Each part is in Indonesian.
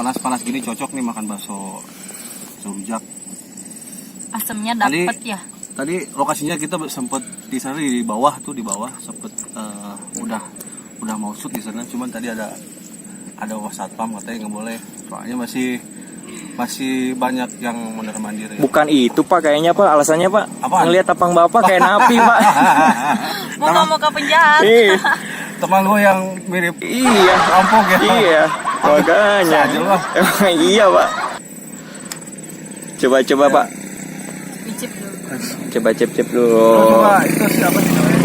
panas-panas gini cocok nih makan bakso rujak. Asemnya dapet ya. Tadi lokasinya kita sempet di sana di bawah sempet udah mau shoot di sana, cuman tadi ada wasatpam katanya nggak boleh, soalnya masih banyak yang mondar-mandir ya. Bukan itu Pak, kayaknya Pak alasannya Pak. Apaan? Ngelihat tapang Bapak kayak napi Pak. Mau ke penjahat. Ih, Teman gue yang mirip iya, rampok ya. iya, makanya. Aja loh. Emang iya Pak. Coba Pak. Icip dulu. Coba cip dulu. Coba itu siapa sih namanya?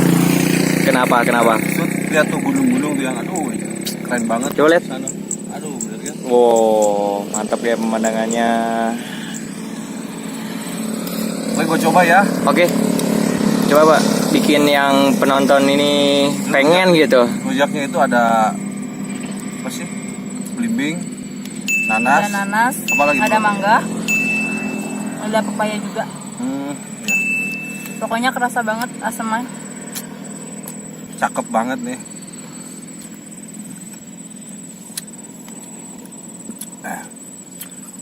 Kenapa? Shoot, lihat tuh gunung-gunung tuh yang aduh keren banget. Coba lihat. Sana. Aduh bener ya. Wow, mantap ya pemandangannya. Oke, gue coba ya. Oke. Coba Pak, bikin yang penonton ini pengen gitu. Rujaknya itu ada apa sih? Belimbing, nanas, Ada nanas, apa lagi, ada bro? mangga, ada pepaya juga. Ya. Pokoknya kerasa banget asemnya. Cakep banget nih.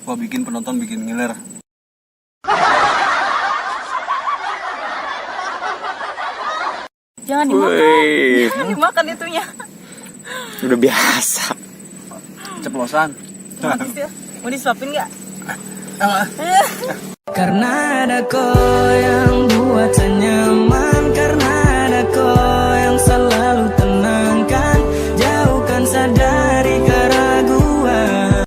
Gua bikin penonton bikin ngiler. Jangan dimakan. Wih, Jangan dimakan itunya. udah biasa. Ceplosan. Habis ya. Mau disuapin nggak? Karena ada kau yang buat saya nyaman, karena ada kau yang selalu tenangkan, jauhkan saya dari keraguan.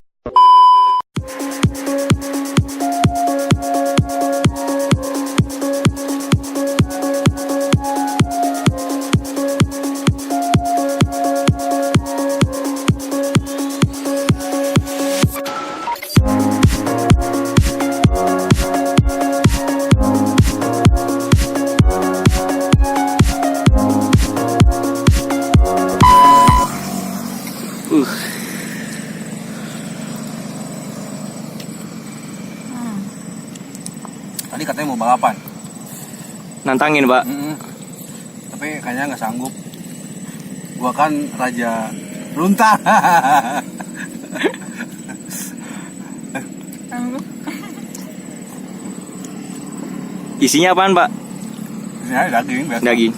Tadi katanya mau balapan. Nantangin Pak. Tapi kayaknya nggak sanggup. Gua kan raja runtah. Isinya apaan Pak? Ini daging biasa. Daging.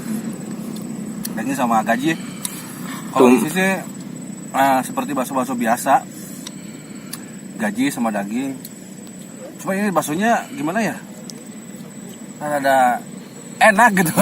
Daging sama gaji. Kalau isi sih seperti bakso-bakso biasa. Gaji sama daging. Cuma ini baksonya gimana ya? Ada enak gitu.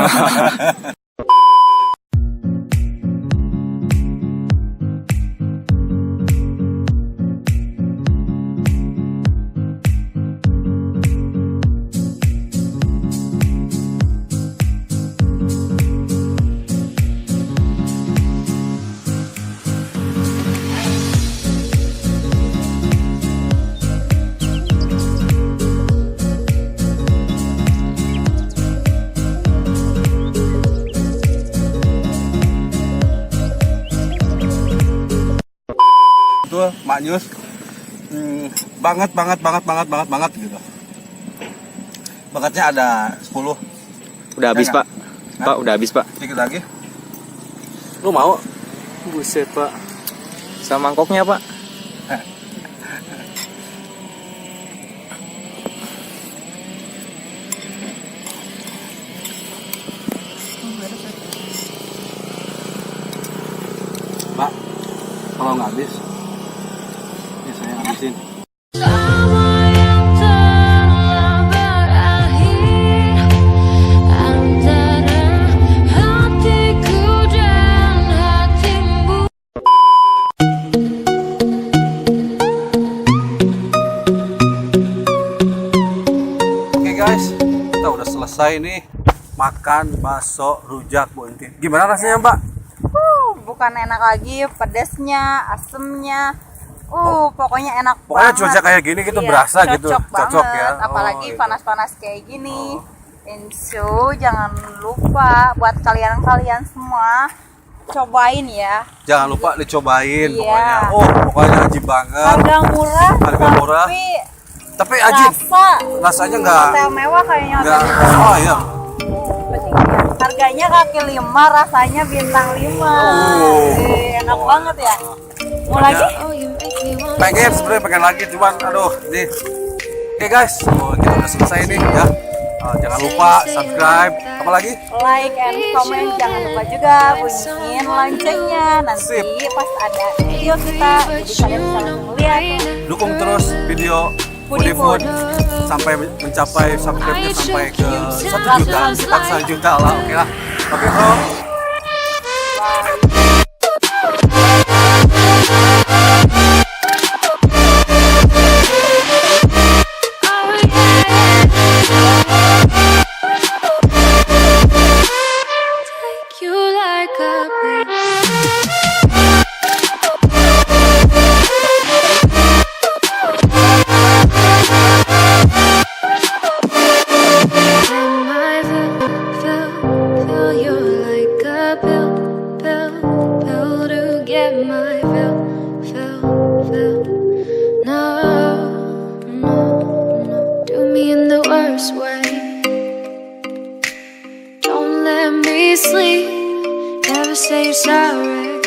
Tuh Mak Nyus banget gitu. Bakatnya ada 10. Udah habis Ya, Pak. Pak, udah habis Pak. Sedikit lagi. Lu mau? Buset Pak. Sama mangkoknya Pak. Pak, kalau nggak habis, ya saya habisin. Sama yang telah berakhir antara hatiku dan hatimu. Oke guys, kita udah selesai nih makan bakso rujak Bu Entin. Gimana rasanya Mbak? Bukan enak lagi, pedasnya, asemnya. Pokoknya enak Pokoknya banget. cuaca kayak gini gitu berasa gitu. Cocok Cocok banget. ya. Apalagi gitu. panas-panas kayak gini. Insyo, jangan lupa buat kalian-kalian semua cobain ya. Jangan lupa dicobain Iya. pokoknya. Pokoknya ajib banget. Harga murah, Harga murah. Tapi ajib. Rasanya nggak. Hotel mewah kayaknya. Nggak. hotel. Oh iya. Harganya kaki 5, rasanya bintang 5. Enak banget ya. Mau lagi? Oh, iya. pengen sebenarnya pengen lagi cuman aduh nih. Oke guys, so, kita udah selesai nih ya. Jangan lupa subscribe, apa lagi? Like and comment, jangan lupa juga bunyiin loncengnya. Nanti Sip. pas ada video kita, jadi kalian bisa langsung lihat. Dukung terus video Foodie Food sampai mencapai subscribe-nya sampai ke 1 juta, paksa juta lah, oke lah. Oke bro. You like a feel you like a pill to get my fill. No, do me in the worst way. Don't let me sleep, never say sorry.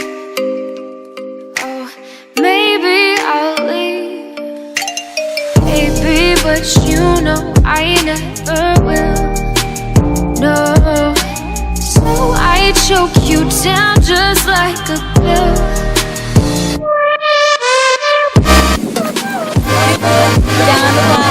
Oh, maybe I'll leave, baby, but you know I never will. No, so I choke you down just like a pill. Jangan lupa